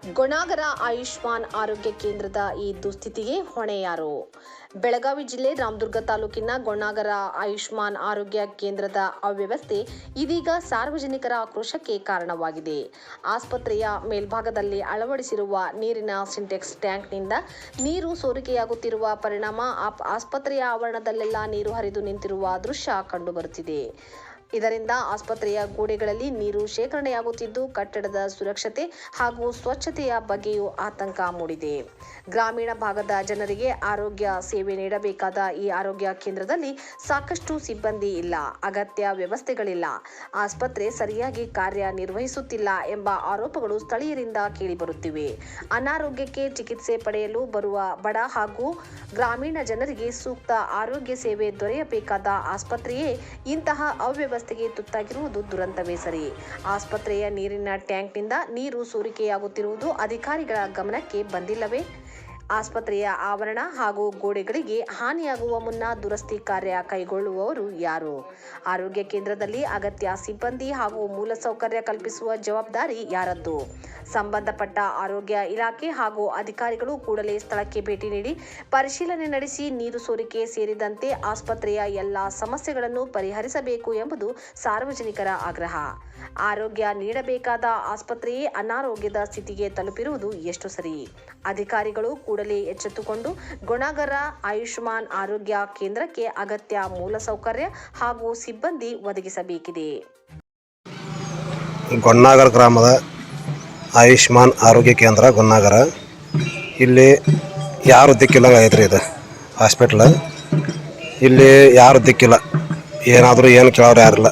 ಗೊಣಾಗರ ಆಯುಷ್ಮಾನ್ ಆರೋಗ್ಯ ಕೇಂದ್ರದ ಈ ದುಸ್ಥಿತಿಗೆ ಹೊಣೆ ಯಾರು? ಬೆಳಗಾವಿ ಜಿಲ್ಲೆ ರಾಮದುರ್ಗ ತಾಲೂಕಿನ ಗೊಣಾಗರ ಆಯುಷ್ಮಾನ್ ಆರೋಗ್ಯ ಕೇಂದ್ರದ ಅವ್ಯವಸ್ಥೆ ಇದೀಗ ಸಾರ್ವಜನಿಕರ ಆಕ್ರೋಶಕ್ಕೆ ಕಾರಣವಾಗಿದೆ. ಆಸ್ಪತ್ರೆಯ ಮೇಲ್ಭಾಗದಲ್ಲಿ ಅಳವಡಿಸಿರುವ ನೀರಿನ ಸಿಂಟೆಕ್ಸ್ ಟ್ಯಾಂಕ್ನಿಂದ ನೀರು ಸೋರಿಕೆಯಾಗುತ್ತಿರುವ ಪರಿಣಾಮ ಆಸ್ಪತ್ರೆಯ ಆವರಣದಲ್ಲೆಲ್ಲ ನೀರು ಹರಿದು ನಿಂತಿರುವ ದೃಶ್ಯ ಕಂಡುಬರುತ್ತಿದೆ. ಇದರಿಂದ ಆಸ್ಪತ್ರೆಯ ಗೋಡೆಗಳಲ್ಲಿ ನೀರು ಶೇಖರಣೆಯಾಗುತ್ತಿದ್ದು ಕಟ್ಟಡದ ಸುರಕ್ಷತೆ ಹಾಗೂ ಸ್ವಚ್ಛತೆಯ ಬಗ್ಗೆಯೂ ಆತಂಕ ಮೂಡಿದೆ. ಗ್ರಾಮೀಣ ಭಾಗದ ಜನರಿಗೆ ಆರೋಗ್ಯ ಸೇವೆ ನೀಡಬೇಕಾದ ಈ ಆರೋಗ್ಯ ಕೇಂದ್ರದಲ್ಲಿ ಸಾಕಷ್ಟು ಸಿಬ್ಬಂದಿ ಇಲ್ಲ, ಅಗತ್ಯ ವ್ಯವಸ್ಥೆಗಳಿಲ್ಲ, ಆಸ್ಪತ್ರೆ ಸರಿಯಾಗಿ ಕಾರ್ಯನಿರ್ವಹಿಸುತ್ತಿಲ್ಲ ಎಂಬ ಆರೋಪಗಳು ಸ್ಥಳೀಯರಿಂದ ಕೇಳಿಬರುತ್ತಿವೆ. ಅನಾರೋಗ್ಯಕ್ಕೆ ಚಿಕಿತ್ಸೆ ಪಡೆಯಲು ಬರುವ ಬಡ ಹಾಗೂ ಗ್ರಾಮೀಣ ಜನರಿಗೆ ಸೂಕ್ತ ಆರೋಗ್ಯ ಸೇವೆ ದೊರೆಯಬೇಕಾದ ಆಸ್ಪತ್ರೆಯೇ ಇಂತಹ ಅವ್ಯವಸ್ಥೆಗೆ ತುತ್ತಾಗಿರುವುದು ದುರಂತವೇ ಸರಿ. ಆಸ್ಪತ್ರೆಯ ನೀರಿನ ಟ್ಯಾಂಕ್ನಿಂದ ನೀರು ಸೋರಿಕೆಯಾಗುತ್ತಿರುವುದು ಅಧಿಕಾರಿಗಳ ಗಮನಕ್ಕೆ ಬಂದಿಲ್ಲವೇ? ಆಸ್ಪತ್ರೆಯ ಆವರಣ ಹಾಗೂ ಗೋಡೆಗಳಿಗೆ ಹಾನಿಯಾಗುವ ಮುನ್ನ ದುರಸ್ತಿ ಕಾರ್ಯ ಕೈಗೊಳ್ಳುವವರು ಯಾರು? ಆರೋಗ್ಯ ಕೇಂದ್ರದಲ್ಲಿ ಅಗತ್ಯ ಸಿಬ್ಬಂದಿ ಹಾಗೂ ಮೂಲಸೌಕರ್ಯ ಕಲ್ಪಿಸುವ ಜವಾಬ್ದಾರಿ ಯಾರದ್ದು? ಸಂಬಂಧಪಟ್ಟ ಆರೋಗ್ಯ ಇಲಾಖೆ ಹಾಗೂ ಅಧಿಕಾರಿಗಳು ಕೂಡಲೇ ಸ್ಥಳಕ್ಕೆ ಭೇಟಿ ನೀಡಿ ಪರಿಶೀಲನೆ ನಡೆಸಿ ನೀರು ಸೋರಿಕೆ ಸೇರಿದಂತೆ ಆಸ್ಪತ್ರೆಯ ಎಲ್ಲ ಸಮಸ್ಯೆಗಳನ್ನು ಪರಿಹರಿಸಬೇಕು ಎಂಬುದು ಸಾರ್ವಜನಿಕರ ಆಗ್ರಹ. ಆರೋಗ್ಯ ನೀಡಬೇಕಾದ ಆಸ್ಪತ್ರೆಯೇ ಅನಾರೋಗ್ಯದ ಸ್ಥಿತಿಗೆ ತಲುಪಿರುವುದು ಎಷ್ಟು ಸರಿ? ಅಧಿಕಾರಿಗಳು ಕೂಡಲೇ ಎಚ್ಚೆತ್ತುಕೊಂಡು ಗೊಣಾಗರ ಆಯುಷ್ಮಾನ್ ಆರೋಗ್ಯ ಕೇಂದ್ರಕ್ಕೆ ಅಗತ್ಯ ಮೂಲಸೌಕರ್ಯ ಹಾಗೂ ಸಿಬ್ಬಂದಿ ಒದಗಿಸಬೇಕಿದೆ. ಗೊಣಾಗರ ಗ್ರಾಮದ ಆಯುಷ್ಮಾನ್ ಆರೋಗ್ಯ ಕೇಂದ್ರ ಗೊಣಾಗರ. ಇಲ್ಲಿ ಯಾರು ದಿಕ್ಕಿಲ್ಲ ಐತ್ರಿ. ಇದು ಹಾಸ್ಪಿಟ್ಲ್. ಇಲ್ಲಿ ಯಾರು ದಿಕ್ಕಿಲ್ಲ, ಏನಾದರೂ ಏನು ಕೇಳೋರು ಯಾರಿಲ್ಲ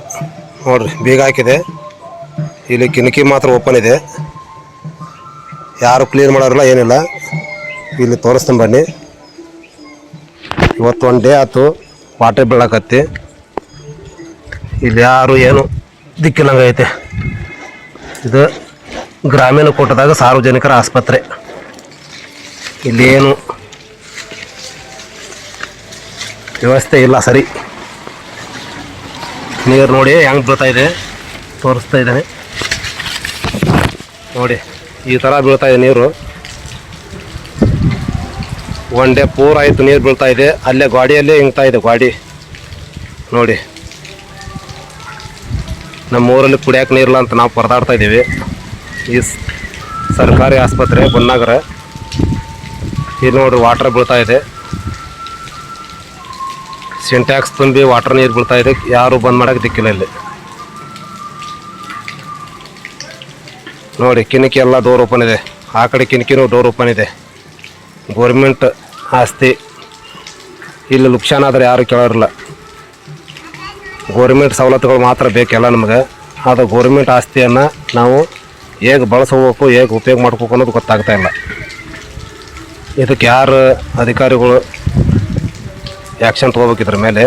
ನೋಡ್ರಿ. ಬೀಗ ಹಾಕಿದೆ, ಇಲ್ಲಿ ಕಿಟಕಿ ಮಾತ್ರ ಓಪನ್ ಇದೆ, ಯಾರು ಕ್ಲೀನ್ ಮಾಡೋರಿಲ್ಲ, ಏನಿಲ್ಲ. ಇಲ್ಲಿ ತೋರಿಸ್ತೀನಿ ಬನ್ನಿ. ಇವತ್ತು ಒಂದು ಡೇ ಆಯ್ತು ವಾಟರ್ ಬೀಳಕತ್ತಿ. ಇಲ್ಲಿ ಯಾರು ಏನು ದಿಕ್ಕಿಲ್ಲಂಗೆ ಐತೆ. ಇದು ಗ್ರಾಮೀಣ ಕೋಟದಾಗ ಸಾರ್ವಜನಿಕರ ಆಸ್ಪತ್ರೆ. ಇಲ್ಲಿ ಏನು ವ್ಯವಸ್ಥೆ ಇಲ್ಲ ಸರಿ. ನೀರು ನೋಡಿ ಹೆಂಗೆ ಬೀಳ್ತಾ ಇದೆ, ತೋರಿಸ್ತಾ ಇದ್ದಾನೆ ನೋಡಿ. ಈ ಥರ ಬೀಳ್ತಾ ಇದೆ ನೀರು. ಒನ್ ಡೇ ಪೂರ ಆಯಿತು ನೀರು ಬೀಳ್ತಾ ಇದೆ. ಅಲ್ಲೇ ಗಾಡಿಯಲ್ಲೇ ಹಿಂಗ್ತಾ ಇದೆ ಗಾಡಿ ನೋಡಿ. ನಮ್ಮ ಊರಲ್ಲಿ ಕುಡಿಯೋಕೆ ನೀರಿಲ್ಲ ಅಂತ ನಾವು ಪರದಾಡ್ತಾ ಇದ್ದೀವಿ. ಈ ಸರ್ಕಾರಿ ಆಸ್ಪತ್ರೆ ಗೊಣಾಗರ. ಇಲ್ಲಿ ನೋಡ್ರಿ ವಾಟರ್ ಬೀಳ್ತಾ ಇದೆ, ಸಿಂಟ್ಯಾಕ್ಸ್ ತುಂಬಿ ವಾಟರ್ ನೀರು ಬೀಳ್ತಾ ಇದೆ. ಯಾರು ಬಂದ್ ಮಾಡೋಕೆ ದಿಕ್ಕಿಲ್ಲ ಇಲ್ಲಿ ನೋಡಿ. ಕಿಟಕಿ ಎಲ್ಲ ಡೋರ್ ಓಪನ್ ಇದೆ, ಆ ಕಡೆ ಕಿಟಕಿನೂ ಡೋರ್ ಓಪನ್ ಇದೆ. ಗೋರ್ಮೆಂಟ್ ಆಸ್ತಿ. ಇಲ್ಲಿ ಲುಕ್ಷಾನ ಆದರೆ ಯಾರು ಕೇಳೋರಿಲ್ಲ. ಗೋರ್ಮೆಂಟ್ ಸವಲತ್ತುಗಳು ಮಾತ್ರ ಬೇಕೆಲ್ಲ ನಮಗೆ. ಅದು ಗೋರ್ಮೆಂಟ್ ಆಸ್ತಿಯನ್ನು ನಾವು ಹೇಗೆ ಬಳಸ್ಕೋಬೇಕು, ಹೇಗೆ ಉಪಯೋಗ ಮಾಡ್ಬೇಕು ಅನ್ನೋದು ಗೊತ್ತಾಗ್ತಾ ಇಲ್ಲ. ಇದಕ್ಕೆ ಯಾರು ಅಧಿಕಾರಿಗಳು ಆ್ಯಕ್ಷನ್ ತೊಗೋಬೇಕಿದ್ರ ಮೇಲೆ